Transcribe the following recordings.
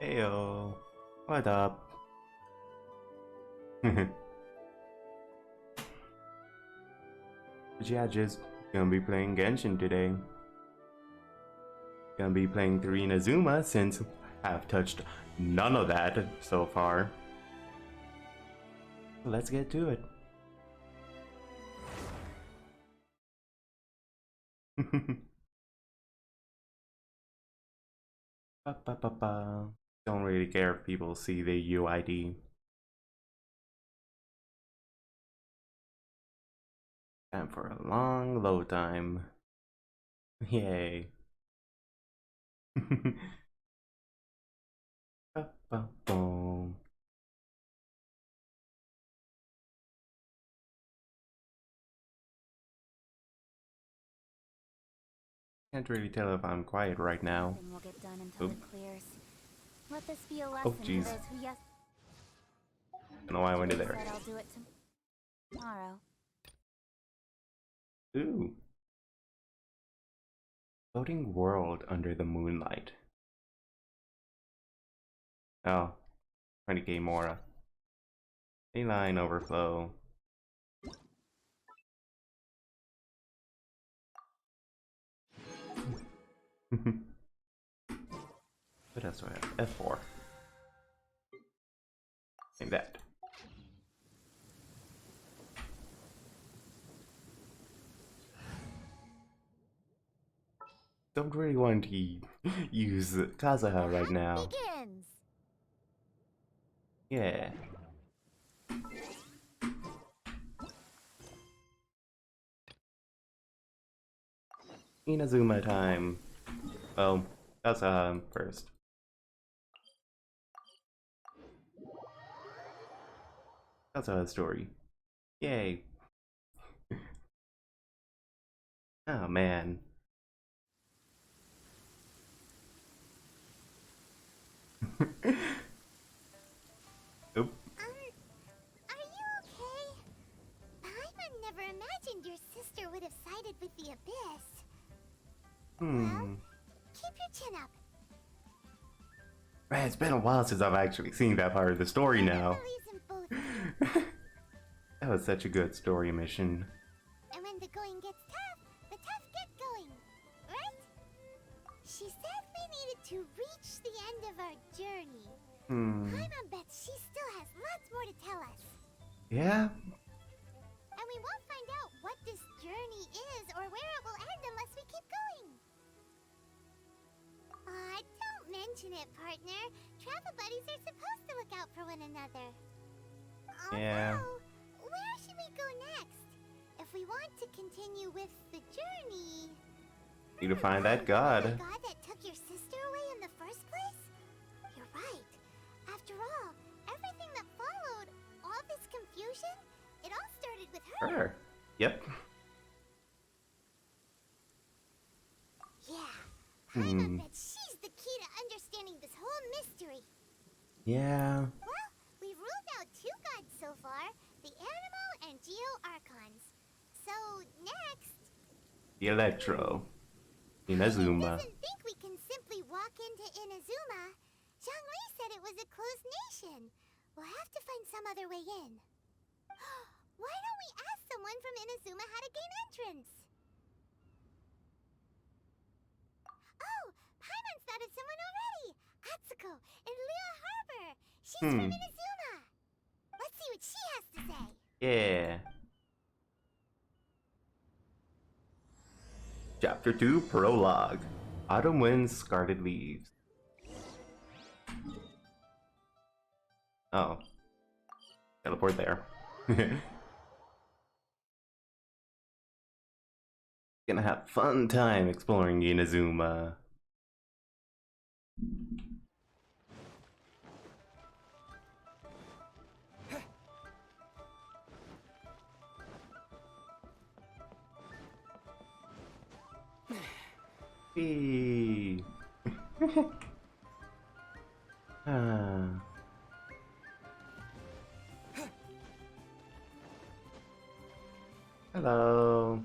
Heyo, what up? But yeah, just gonna be playing Genshin today. Gonna be playing through Inazuma since I've touched none of that so far. Let's get to it. Ba, ba, ba, ba. Don't really care if people see the UID. Time for a long load time. Yay. Ba, ba, boom. Can't really tell if I'm quiet right now. Nothing will get done until Oop. it clears. Let this be a Oh, lesson to jeez. those who I don't know why I went in there. said I'll do it tomorrow. Ooh. Floating world under the moonlight. Oh, 20k Mora. A line overflow. What else do I have? F4. Like that. Don't really want to use Kazuha right now. Begins. Yeah. Inazuma time. Well, Kazuha first. Kazuha story. Yay. Oh man. Oop. Are you okay? Paimon never imagined your sister would have sided with the Abyss. Well, keep your chin up. Man, it's been a while since I've actually seen that part of the story now. Believes in both of you. That was such a good story mission. And when the going gets tough, the tough get going. Right? She said we needed to reach the end of our journey. Paimon bets she still has lots more to tell us. Yeah? And we won't find out what this journey is or where it will end unless we keep going. Don't mention it, partner. Travel buddies are supposed to look out for one another. Yeah. Although, where should we go next? If we want to continue with the journey... Need to find that god. The god that took your sister away in the first place? You're right. After all, everything that followed, all this confusion, it all started with her. Her. Yep. Yeah. Paimon bets she's the key to understanding this whole mystery. Yeah. Well, we've ruled out two gods so far, the Animal and Geo Archons. So, next... The Electro. Paimon Inazuma. doesn't think we can simply walk into Inazuma. Zhongli said it was a closed nation. We'll have to find some other way in. Why don't we ask someone from Inazuma how to gain entrance? Oh, Paimon's thought of someone already! Atsuko in Lua Harbor! She's from Inazuma! Let's see what she has to say! Yeah. Chapter 2 Prologue. Autumn winds, scarlet leaves. Oh. Teleport there. Gonna have fun time exploring Inazuma. Hey. Hello.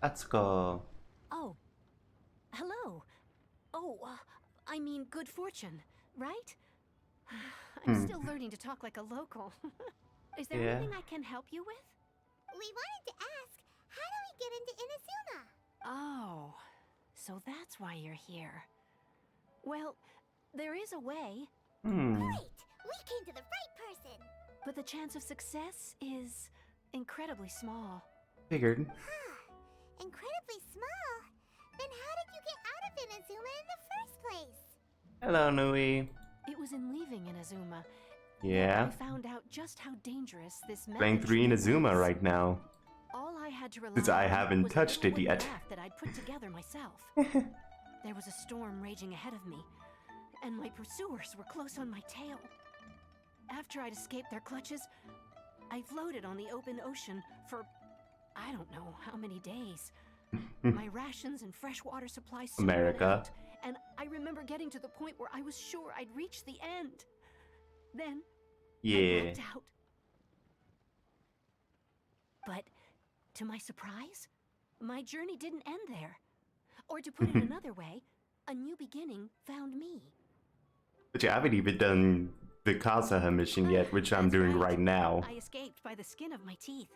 Atsuko. Oh, hello. Oh, I mean good fortune, right? I'm still learning to talk like a local. Is there anything I can help you with? We wanted to ask, how do we get into Inazuma? Oh, so that's why you're here. Well, there is a way. Great! We came to the right person! But the chance of success is incredibly small. Figured. Incredibly small? Then how did you get out of Inazuma in the first place? Hello, Nui. It was in leaving Inazuma Yeah. I found out just how dangerous this Playing method through Inazuma was. right now. All I had to rely Since I on haven't was a touched little it wooden yet. raft that I'd put together myself. There was a storm raging ahead of me, and my pursuers were close on my tail. After I'd escaped their clutches, I floated on the open ocean for I don't know how many days. My rations and fresh water supplies soon ran America. out, and I remember getting to the point where I was sure I'd reached the end. Then I blacked out. But to my surprise, my journey didn't end there. Or to put it another way, a new beginning found me. But you haven't even done the Kazuha mission yet, which I'm That's doing right now. I escaped by the skin of my teeth.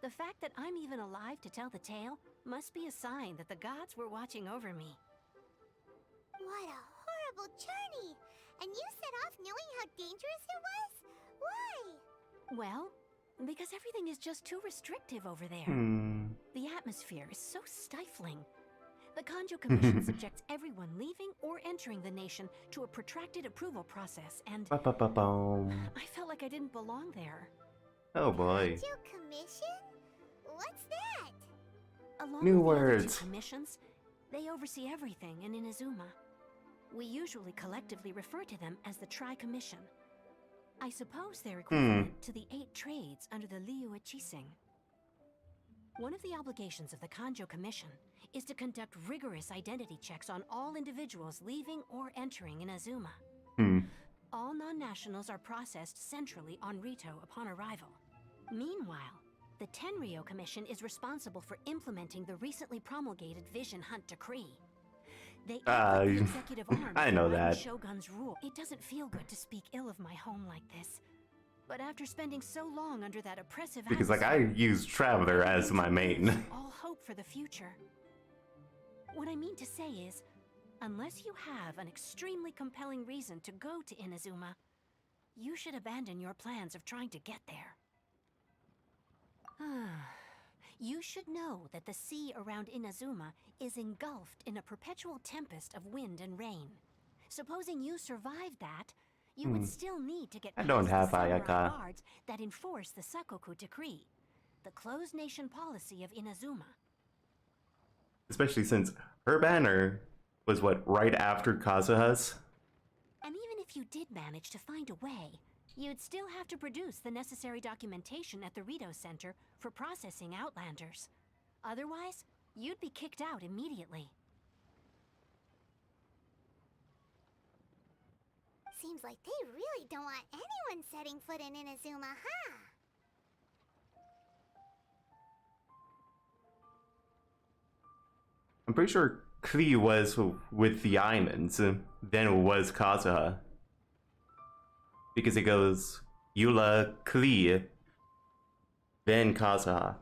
The fact that I'm even alive to tell the tale must be a sign that the gods were watching over me. What a horrible journey! And you set off knowing how dangerous it was? Why? Well, because everything is just too restrictive over there. The atmosphere is so stifling. The Kanjo Commission subjects everyone leaving or entering the nation to a protracted approval process, and I felt like I didn't belong there. Oh boy. Kanjo Commission? What's that? Along New with the other words. two commissions, they oversee everything in Inazuma. We usually collectively refer to them as the Tri-Commission. I suppose they're equivalent to the 8 trades under the Liu Echising. One of the obligations of the Kanjo Commission is to conduct rigorous identity checks on all individuals leaving or entering Inazuma. All non-nationals are processed centrally on Rito upon arrival. Meanwhile, the Tenryo Commission is responsible for implementing the recently promulgated Vision Hunt Decree. They act like the executive arm I of know the Iron that. Shogun's rule. It doesn't feel good to speak ill of my home like this. But after spending so long under that oppressive Because like I atmosphere, use Traveler as my main. all hope for the future. What I mean to say is, unless you have an extremely compelling reason to go to Inazuma, you should abandon your plans of trying to get there. You should know that the sea around Inazuma is engulfed in a perpetual tempest of wind and rain. Supposing you survived that, you would still need to get I past don't have the samurai Ayaka. guards that enforce the Sakoku Decree, the closed nation policy of Inazuma. Especially since her banner was what, right after Kazuha's? And even if you did manage to find a way, you'd still have to produce the necessary documentation at the Rito Center for processing Outlanders. Otherwise, you'd be kicked out immediately. Seems like they really don't want anyone setting foot in Inazuma, huh? I'm pretty sure Klee was with the islands, then it was Kazuha. Because it goes Eula, Klee, then Kazuha.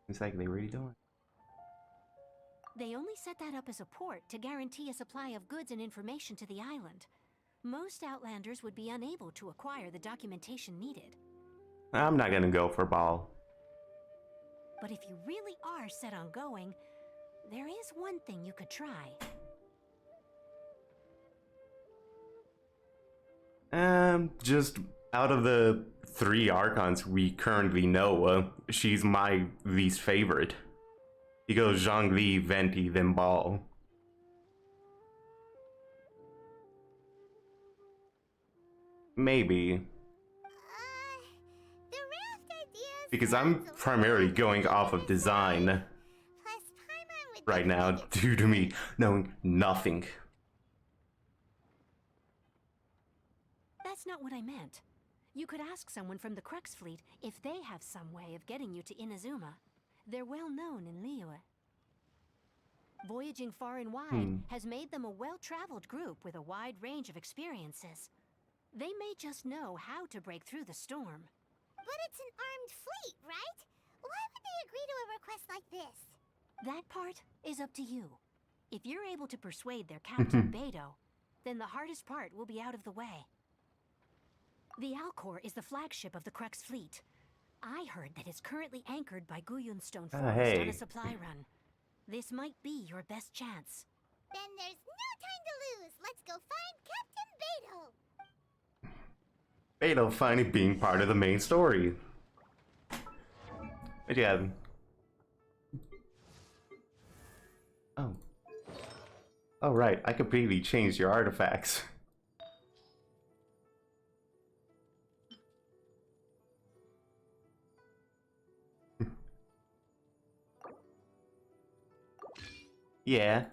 Looks like they really don't. They only set that up as a port to guarantee a supply of goods and information to the island. Most Outlanders would be unable to acquire the documentation needed. I'm not gonna go for Ball. But if you really are set on going, there is one thing you could try. Just out of the 3 Archons we currently know, she's my least favorite. He goes Zhongli, Venti, then Ball. Maybe. The raft idea Because I'm sounds a primarily little going off of design Plus, Paimon would right now definitely due to me knowing nothing. That's not what I meant. You could ask someone from the Crux fleet if they have some way of getting you to Inazuma. They're well known in Liyue. Voyaging far and wide has made them a well-traveled group with a wide range of experiences. They may just know how to break through the storm. But it's an armed fleet, right? Why would they agree to a request like this? That part is up to you. If you're able to persuade their captain, Beidou, then the hardest part will be out of the way. The Alcor is the flagship of the Crux fleet. I heard that it's currently anchored by Guyunstone Forest on a supply run. This might be your best chance. Then there's no time to lose. Let's go find Captain Beidou. Beidou finally being part of the main story. But yeah. Oh. Oh right, I completely changed your artifacts. Yeah.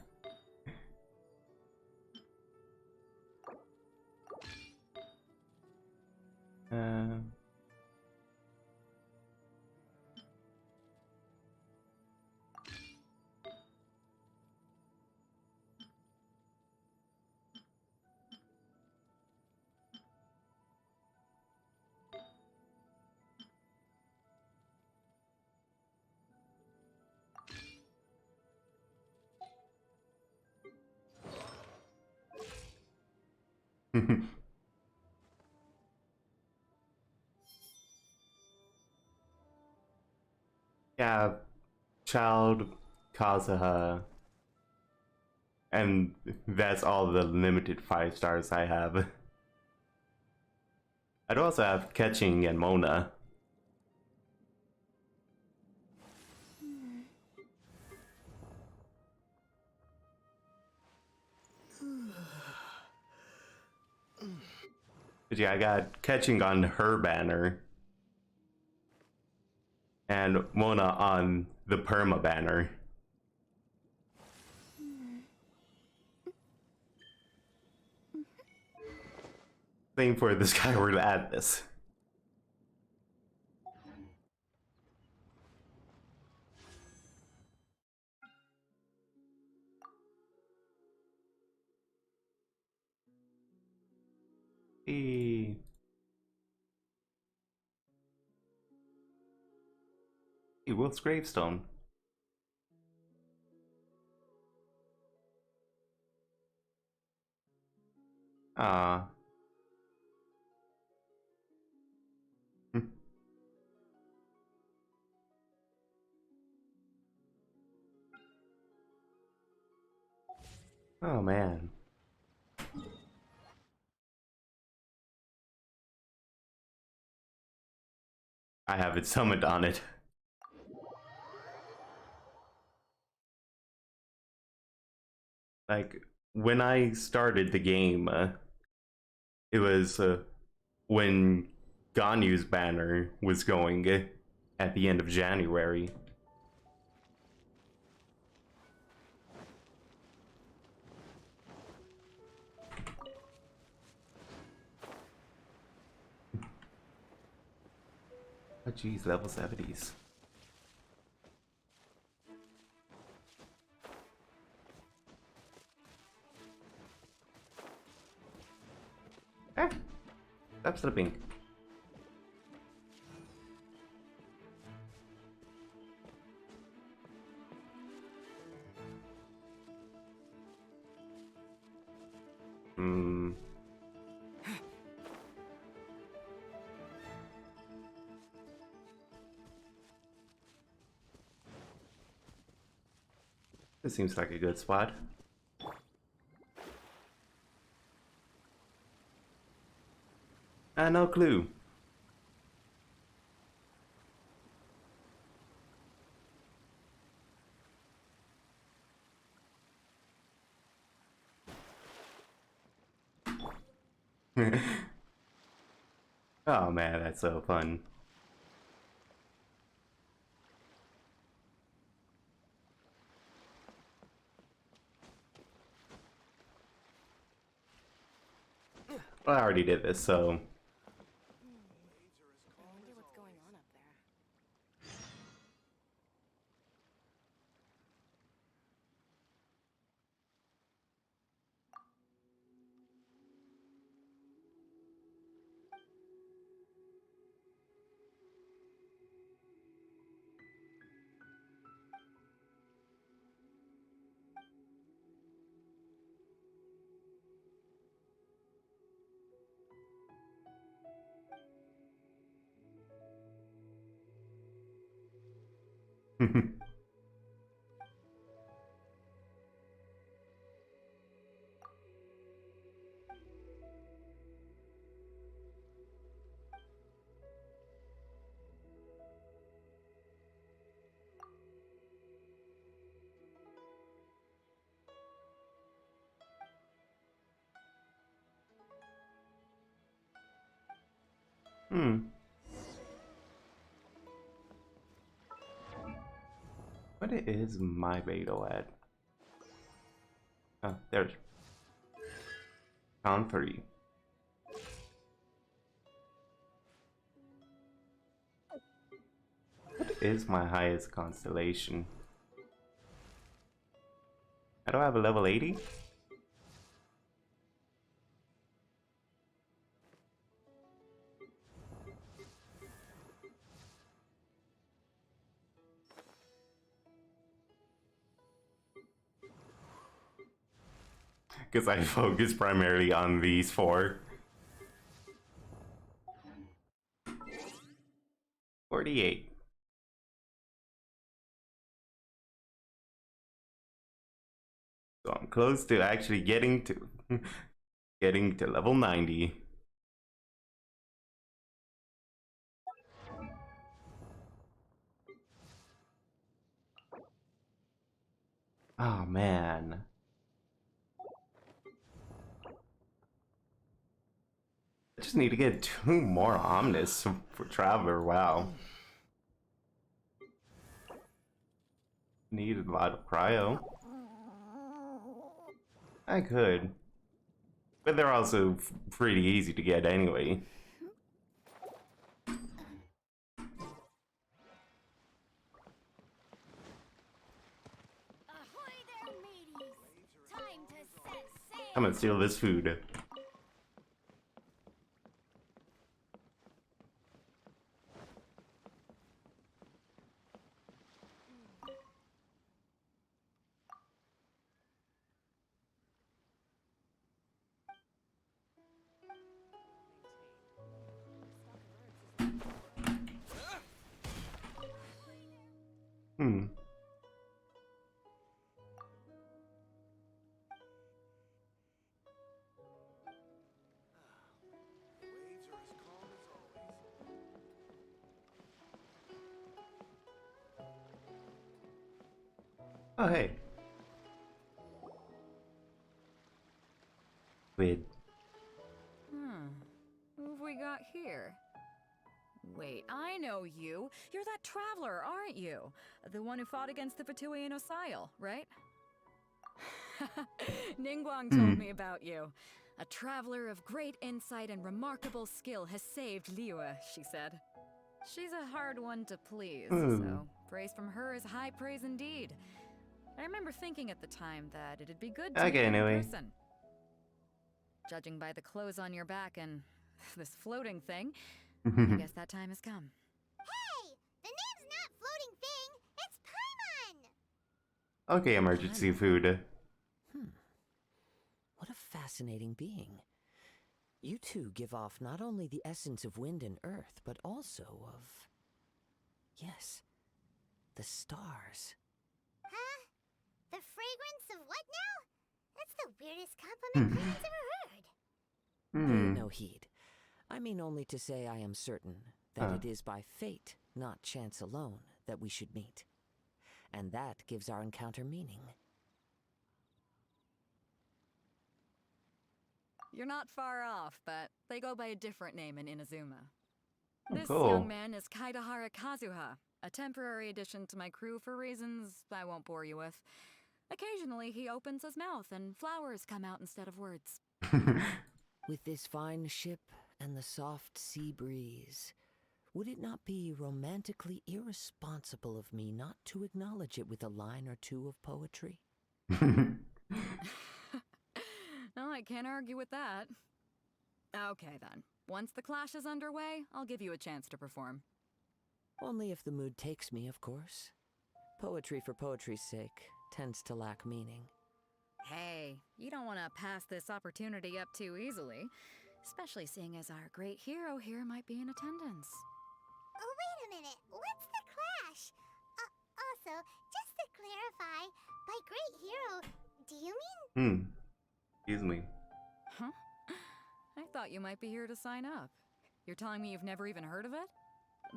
Yeah, child Kazuha. And that's all the limited 5 stars I have. I'd also have Catching and Mona. But yeah, I got Catching on her banner. And Mona on the Perma banner. Same for the Skyward Atlas. Hey. Hey, Wolf's Gravestone. Ah. Oh man. I have it summoned on it. Like, when I started the game, it was when Ganyu's banner was going at the end of January. Oh geez, level 70s. Ah! Stop slipping. Hmm. This seems like a good spot. No clue. Oh man, that's so fun. Well, I already did this, so going on up there? What is my Beto at? Oh, there's Count 3. What is my highest constellation? I don't have a level 80? Because I focus primarily on these 4. 48. So I'm close to actually getting to level 90. Oh man. I just need to get 2 more Omnis for Traveler, wow. Need a lot of cryo. I could. But they're also pretty easy to get anyway. Ahoy there, mateys! Time to set sail! I'm gonna steal this food. Waves are as calm as always. Oh hey. Weird. Who have we got here? Wait, I know you. You're that traveler, aren't you? The one who fought against the Fatui Osile, right? Ningguang told me about you. A traveler of great insight and remarkable skill has saved Liyue, she said. She's a hard one to please, so praise from her is high praise indeed. I remember thinking at the time that it'd be good to meet you in person. Judging by the clothes on your back and this floating thing, I guess that time has come. Hey! The name's not Floating Thing, it's Paimon! Okay, emergency food. What a fascinating being. You two give off not only the essence of wind and earth, but also of... yes, the stars. Huh? The fragrance of what now? That's the weirdest compliment Paimon's ever heard. Pay it no heed. I mean only to say I am certain that it is by fate, not chance alone, that we should meet. And that gives our encounter meaning. You're not far off, but they go by a different name in Inazuma. This cool. young man is Kaidahara Kazuha, a temporary addition to my crew for reasons I won't bore you with. Occasionally he opens his mouth and flowers come out instead of words. With this fine ship and the soft sea breeze, would it not be romantically irresponsible of me not to acknowledge it with a line or two of poetry? No, I can't argue with that. Okay then. Once the clash is underway, I'll give you a chance to perform. Only if the mood takes me, of course. Poetry for poetry's sake tends to lack meaning. Hey, you don't want to pass this opportunity up too easily, especially seeing as our great hero here might be in attendance. Oh, wait a minute. What's the clash? Also, just to clarify, by great hero, do you mean? Excuse me. Huh? I thought you might be here to sign up. You're telling me you've never even heard of it?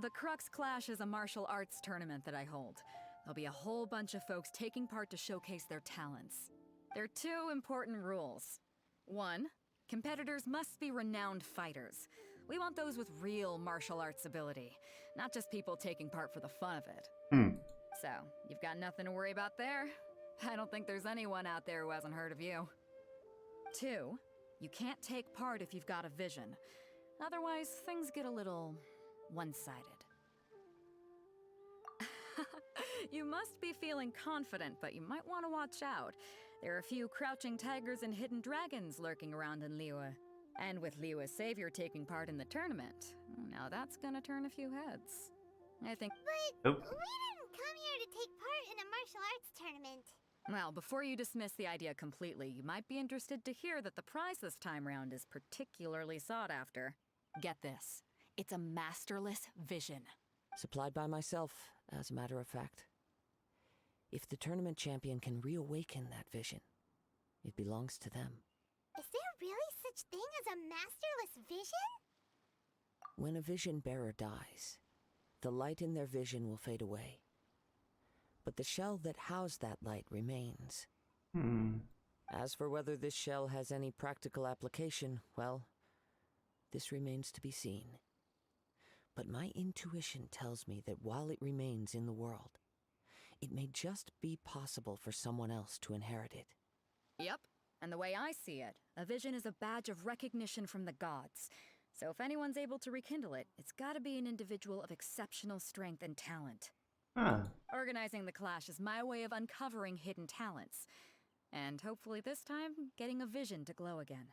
The Crux Clash is a martial arts tournament that I hold. There'll be a whole bunch of folks taking part to showcase their talents. There are 2 important rules. 1, competitors must be renowned fighters. We want those with real martial arts ability, not just people taking part for the fun of it. So, you've got nothing to worry about there. I don't think there's anyone out there who hasn't heard of you. 2, you can't take part if you've got a vision. Otherwise, things get a little one-sided. You must be feeling confident, but you might want to watch out. There are a few crouching tigers and hidden dragons lurking around in Liyue. And with Liyue's savior taking part in the tournament, now that's gonna turn a few heads. I think... But Nope. we didn't come here to take part in a martial arts tournament. Well, before you dismiss the idea completely, you might be interested to hear that the prize this time round is particularly sought after. Get this. It's a masterless vision. Supplied by myself, as a matter of fact. If the tournament champion can reawaken that vision, it belongs to them. Is there really such thing as a masterless vision? When a vision bearer dies, the light in their vision will fade away. But the shell that housed that light remains. As for whether this shell has any practical application, well, this remains to be seen. But my intuition tells me that while it remains in the world, it may just be possible for someone else to inherit it. Yep. And the way I see it, a vision is a badge of recognition from the gods. So if anyone's able to rekindle it, it's gotta be an individual of exceptional strength and talent. Organizing the clash is my way of uncovering hidden talents. And hopefully this time, getting a vision to glow again.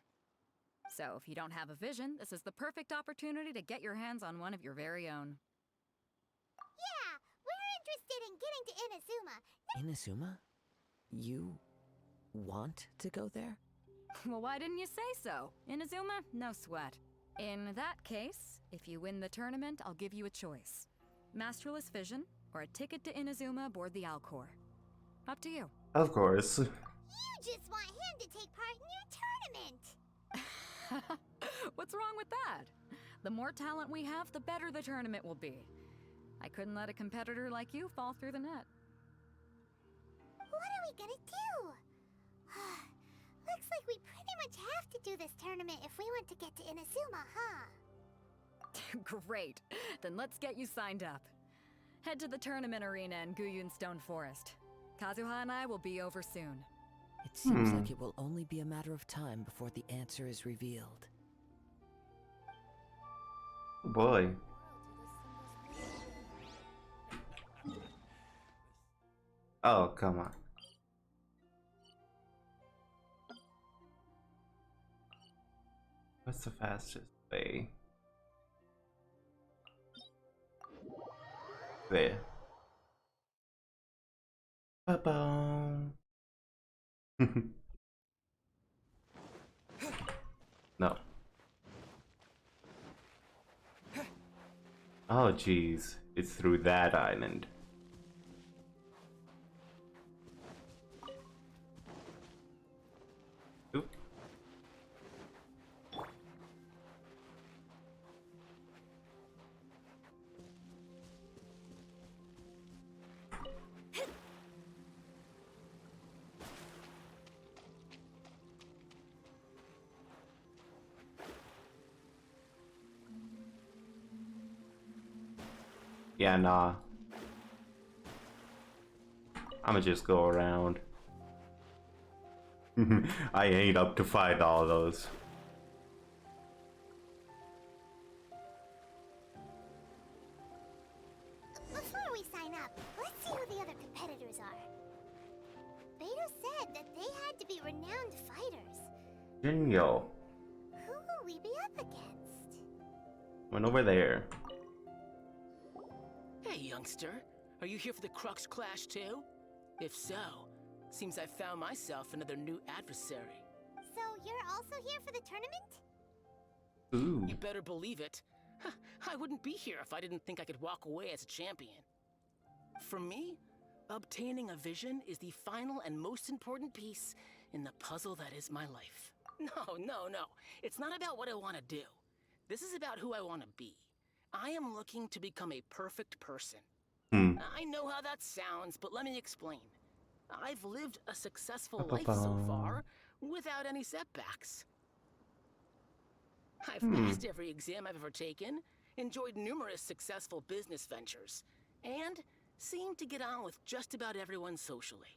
So if you don't have a vision, this is the perfect opportunity to get your hands on one of your very own. Yeah, we're interested in getting to Inazuma. Inazuma? You want to go there? Well, why didn't you say so? Inazuma? No sweat. In that case, if you win the tournament, I'll give you a choice. Masterless Vision, or a ticket to Inazuma aboard the Alcor. Up to you. Of course. You just want him to take part in your tournament. What's wrong with that? The more talent we have, the better the tournament will be. I couldn't let a competitor like you fall through the net. What are we gonna do? Looks like we pretty much have to do this tournament if we want to get to Inazuma, huh? Great. Then let's get you signed up. Head to the tournament arena in Guyun Stone Forest. Kazuha and I will be over soon. It seems like it will only be a matter of time before the answer is revealed. Oh boy. Oh, come on. What's the fastest way? There. Ba-boom. No. Oh, jeez. It's through that island. Oop. Yeah, nah. I'ma just go around. I ain't up to fight all those. up. Let's see who the other competitors are. Beto said that they had to be renowned fighters. Jinyo. Who will we be up against? Went over there. Hey, youngster. Are you here for the Crux Clash too? If so, seems I've found myself another new adversary. So you're also here for the tournament? Ooh. You better believe it. I wouldn't be here if I didn't think I could walk away as a champion. For me, obtaining a vision is the final and most important piece in the puzzle that is my life. No. It's not about what I want to do. This is about who I want to be. I am looking to become a perfect person. I know how that sounds, but let me explain. I've lived a successful life so far without any setbacks. I've passed every exam I've ever taken, enjoyed numerous successful business ventures, and seemed to get on with just about everyone socially.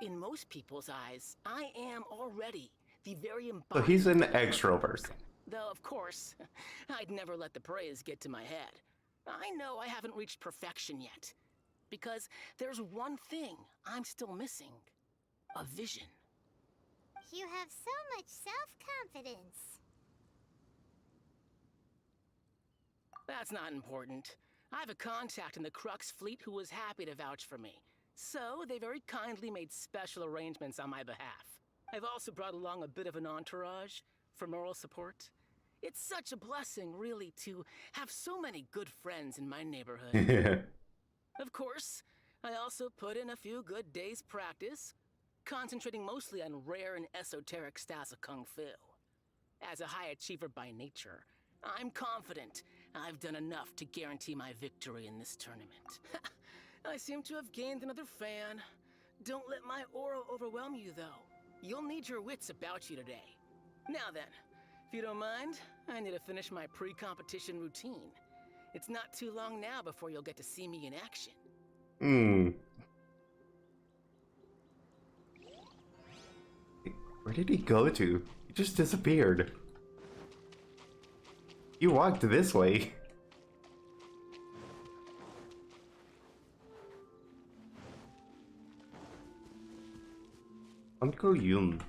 In most people's eyes, I am already the very So embodiment he's an of a extrovert. person. Though, of course, I'd never let the praise get to my head. I know I haven't reached perfection yet, because there's one thing I'm still missing. A vision. You have so much self-confidence. That's not important. I have a contact in the Crux fleet who was happy to vouch for me. So, they very kindly made special arrangements on my behalf. I've also brought along a bit of an entourage for moral support. It's such a blessing, really, to have so many good friends in my neighborhood. Of course, I also put in a few good days' practice, concentrating mostly on rare and esoteric styles of Kung Fu. As a high achiever by nature, I'm confident I've done enough to guarantee my victory in this tournament. I seem to have gained another fan. Don't let my aura overwhelm you, though. You'll need your wits about you today. Now then, if you don't mind, I need to finish my pre-competition routine. It's not too long now before you'll get to see me in action. Where did he go to? He just disappeared. You walked this way. Uncle Yun.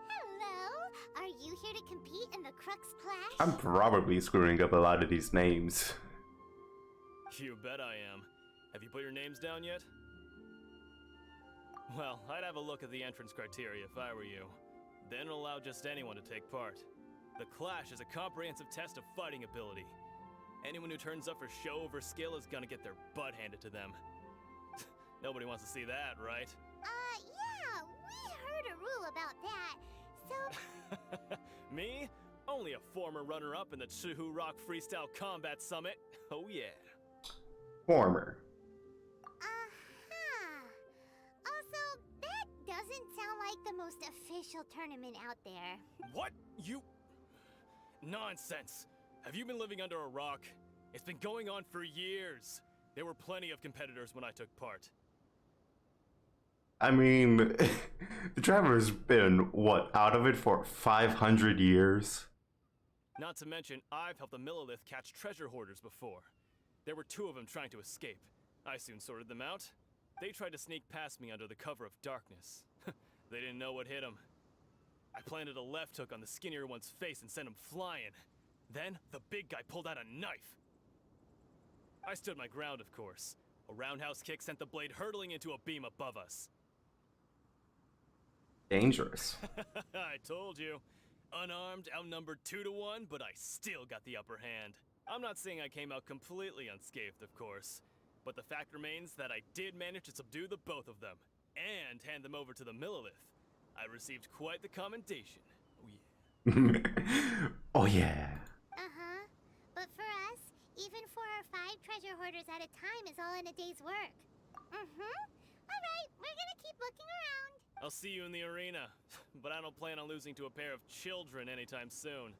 Hello? Are you here to compete in the Crux Clash? I'm probably screwing up a lot of these names. You bet I am. Have you put your names down yet? Well, I'd have a look at the entrance criteria if I were you. Then allow just anyone to take part. The Clash is a comprehensive test of fighting ability. Anyone who turns up for show over skill is gonna get their butt handed to them. Nobody wants to see that, right? Yeah, we heard a rule about that. So, Me? Only a former runner-up in the Chihu Rock Freestyle Combat Summit. Oh yeah. Former. Also, that doesn't sound like the most official tournament out there. What? You... Nonsense. Have you been living under a rock? It's been going on for years. There were plenty of competitors when I took part. I mean, the Traveler's been, what, out of it for 500 years? Not to mention, I've helped the Millilith catch treasure hoarders before. There were 2 of them trying to escape. I soon sorted them out. They tried to sneak past me under the cover of darkness. They didn't know what hit them. I planted a left hook on the skinnier one's face and sent him flying. Then, the big guy pulled out a knife. I stood my ground, of course. A roundhouse kick sent the blade hurtling into a beam above us. Dangerous. I told you. Unarmed, outnumbered 2-1, but I still got the upper hand. I'm not saying I came out completely unscathed, of course. But the fact remains that I did manage to subdue the both of them, and hand them over to the Millilith. I received quite the commendation. Oh yeah. Oh yeah. Uh-huh. But for us, even 4 or 5 treasure hoarders at a time is all in a day's work. Alright, we're gonna keep looking around. I'll see you in the arena, but I don't plan on losing to a pair of children anytime soon.